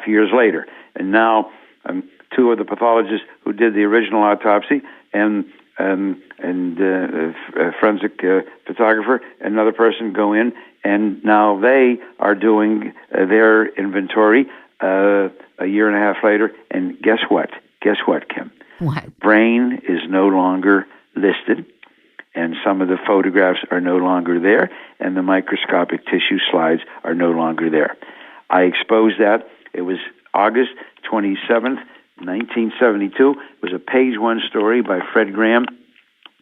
years later. And now two of the pathologists who did the original autopsy and forensic photographer, another person go in, and now they are doing their inventory a year and a half later. And guess what? Guess what, Kim? What? Brain is no longer listed, and some of the photographs are no longer there, and the microscopic tissue slides are no longer there. I exposed that. It was August 27th, 1972. It was a page one story by Fred Graham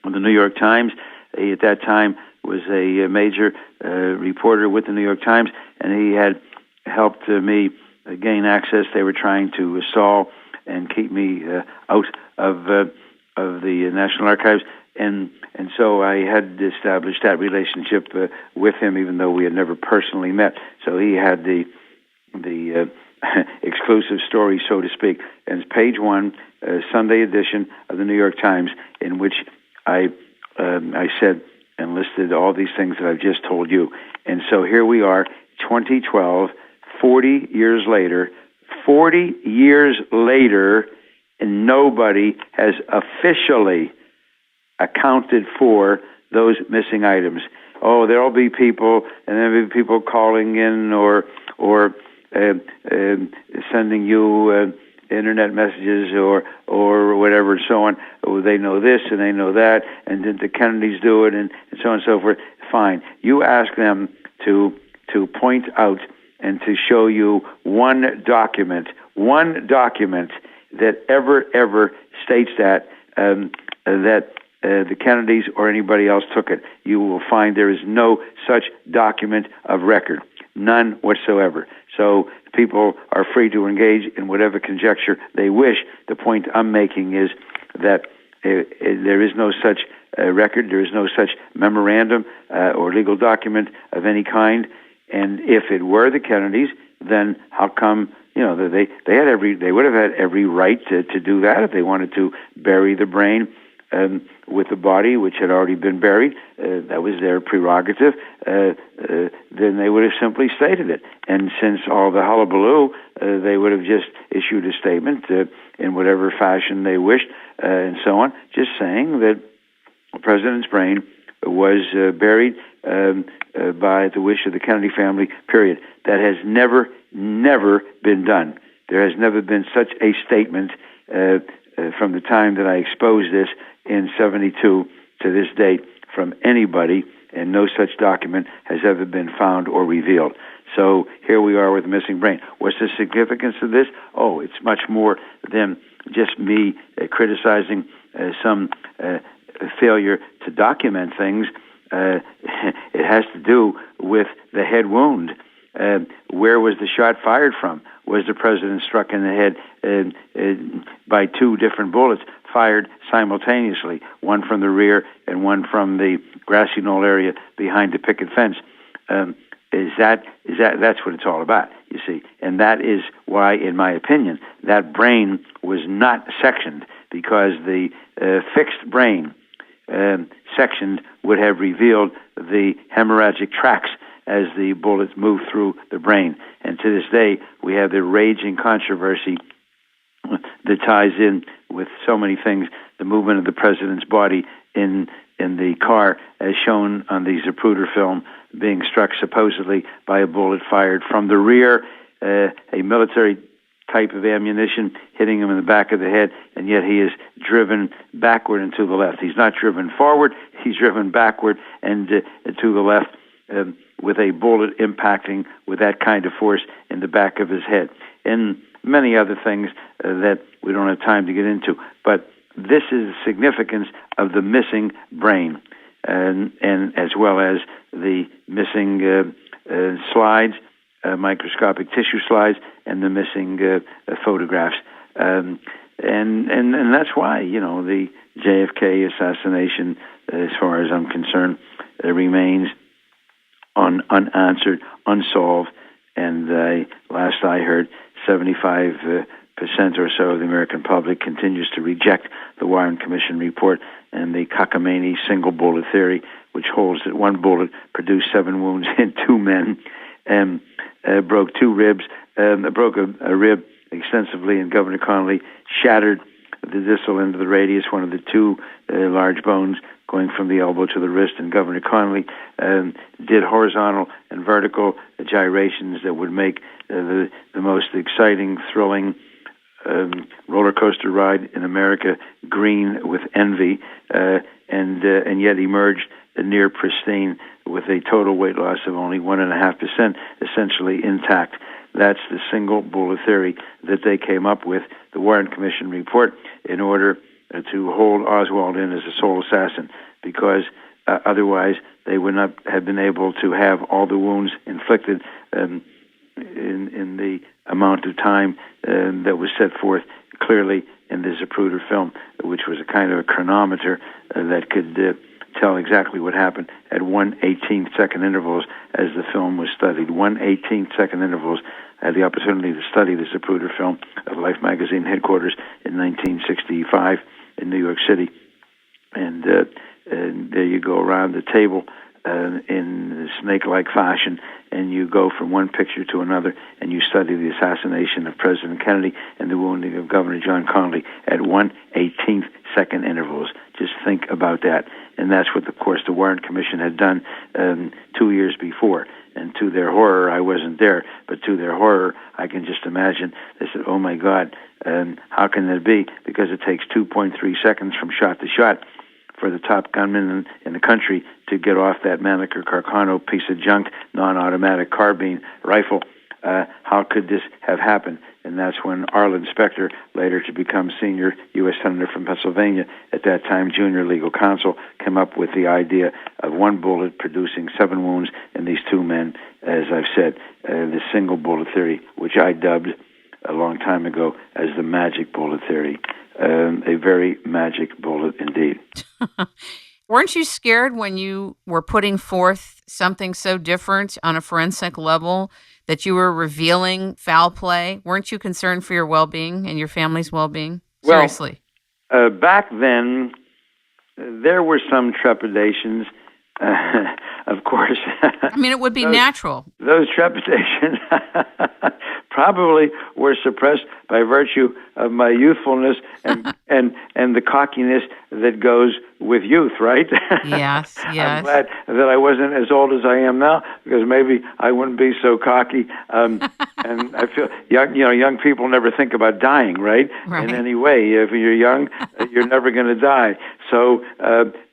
of the New York Times. He, at that time, was a major reporter with the New York Times, and he had helped me gain access. They were trying to stall and keep me out of the National Archives, and so I had established that relationship with him, even though we had never personally met. So he had the exclusive story, so to speak. And it's page one, Sunday edition of the New York Times, in which I said and listed all these things that I've just told you. And so here we are, 2012, 40 years later, and nobody has officially accounted for those missing items. Oh, there'll be people, and there'll be people calling in or sending you internet messages or whatever and so on. Oh, they know this and they know that, and did the Kennedys do it, and so on and so forth. Fine. You ask them to point out and to show you one document that ever states that the Kennedys or anybody else took it. You will find there is no such document of record. None whatsoever. So people are free to engage in whatever conjecture they wish. The point I'm making is that there is no such record, there is no such memorandum or legal document of any kind. And if it were the Kennedys, then how come, they would have had every right to do that if they wanted to bury the brain with the body, which had already been buried. That was their prerogative. Then they would have simply stated it. And since all the hullabaloo, they would have just issued a statement in whatever fashion they wished, and so on, just saying that the president's brain was buried by the wish of the Kennedy family, period. That has never been done. There has never been such a statement from the time that I exposed this in 72 to this date from anybody, and no such document has ever been found or revealed. So here we are with the missing brain. What's the significance of this? Oh, it's much more than just me criticizing some failure to document things. It has to do with the head wound. Where was the shot fired from? Was the president struck in the head by two different bullets fired simultaneously, one from the rear and one from the grassy knoll area behind the picket fence? That's what it's all about, you see. And that is why, in my opinion, that brain was not sectioned, because the fixed brain sectioned would have revealed the hemorrhagic tracts as the bullets moved through the brain. And to this day, we have the raging controversy that ties in with so many things, the movement of the president's body in the car, as shown on the Zapruder film, being struck supposedly by a bullet fired from the rear, a military type of ammunition hitting him in the back of the head, and yet he is driven backward and to the left. He's not driven forward, he's driven backward and to the left, with a bullet impacting with that kind of force in the back of his head. And many other things that we don't have time to get into. But this is the significance of the missing brain, and as well as the missing slides, microscopic tissue slides, and the missing photographs. And that's why, the JFK assassination, as far as I'm concerned, remains unanswered, unsolved, and last I heard, 75% or so of the American public continues to reject the Warren Commission report and the cockamamie single bullet theory, which holds that one bullet produced 7 wounds in 2 men, and broke 2 ribs, broke a rib extensively in Governor Connolly, shattered the distal end of the radius, one of the 2 large bones going from the elbow to the wrist in Governor Connolly, did horizontal and vertical gyrations that would make the most exciting, thrilling roller coaster ride in America green with envy, and yet emerged near pristine with a total weight loss of only 1.5%, essentially intact. That's the single bullet theory that they came up with, the Warren Commission report, in order to hold Oswald in as a sole assassin, because otherwise they would not have been able to have all the wounds inflicted in the amount of time that was set forth clearly in the Zapruder film, which was a kind of a chronometer that could tell exactly what happened at 1/18 second intervals as the film was studied. 1/18 second intervals. I had the opportunity to study the Zapruder film at Life magazine headquarters in 1965 in New York City. And there you go around the table in snake-like fashion, and you go from one picture to another, and you study the assassination of President Kennedy and the wounding of Governor John Connolly at 1/18 second intervals. Just think about that. And that's what, of course, the Warren Commission had done 2 years before. And to their horror, I wasn't there, but to their horror, I can just imagine. They said, oh, my God, how can that be? Because it takes 2.3 seconds from shot to shot for the top gunman in the country to get off that Mannlicher Carcano piece of junk, non-automatic carbine rifle. How could this have happened? And that's when Arlen Specter, later to become senior U.S. Senator from Pennsylvania, at that time junior legal counsel, came up with the idea of one bullet producing 7 wounds in these 2 men, as I've said, the single bullet theory, which I dubbed a long time ago as the magic bullet theory. A very magic bullet indeed. Weren't you scared when you were putting forth something so different on a forensic level that you were revealing foul play? Weren't you concerned for your well-being and your family's well-being? Seriously. Well, back then, there were some trepidations, of course. I mean, it would be natural. Those trepidations probably were suppressed by virtue of my youthfulness and the cockiness that goes with youth, right? Yes. I'm glad that I wasn't as old as I am now, because maybe I wouldn't be so cocky. And I feel young people never think about dying, right? In any way. If you're young, you're never going to die. So,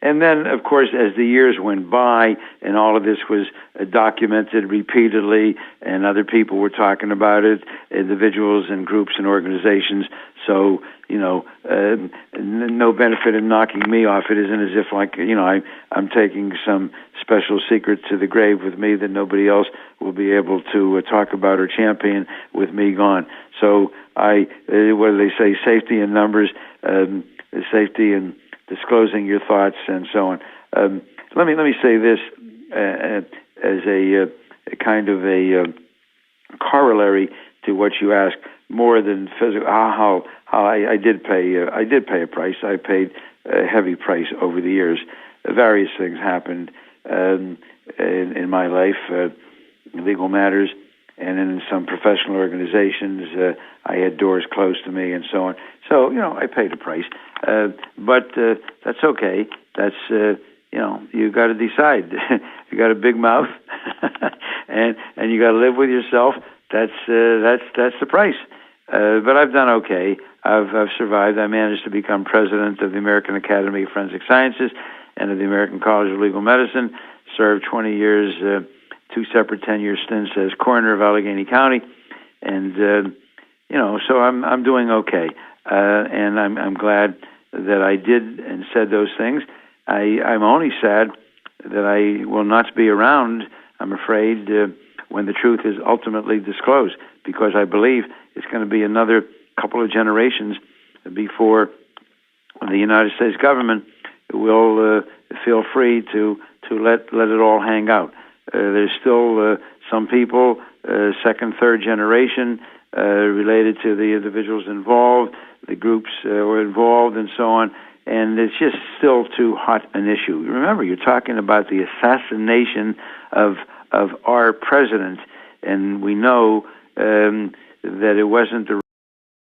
and then, of course, as the years went by and all of this was documented repeatedly and other people were talking about it, individuals and groups and organizations, so, no benefit in knocking me off. It isn't as if, I'm taking some special secret to the grave with me that nobody else will be able to talk about or champion with me gone. So what do they say, safety in numbers, safety in disclosing your thoughts, and so on. Let me say this as a kind of a corollary to what you asked, more than physical. How I did pay a price. I paid a heavy price over the years. Various things happened in my life, legal matters, and in some professional organizations. I had doors closed to me, and so on. So I paid a price, but that's okay. That's you got to decide. You got a big mouth, and you got to live with yourself. That's the price. But I've done okay. I've survived. I managed to become president of the American Academy of Forensic Sciences and of the American College of Legal Medicine. Served 20 years, 2 separate 10-year stints as coroner of Allegheny County, and so I'm doing okay. And I'm glad that I did and said those things. I'm only sad that I will not be around, I'm afraid, when the truth is ultimately disclosed, because I believe it's going to be another couple of generations before the United States government will feel free to let it all hang out. There's still some people, second, third generation, related to the individuals involved, the groups were involved, and so on, and it's just still too hot an issue. Remember, you're talking about the assassination of our president, and we know that it wasn't the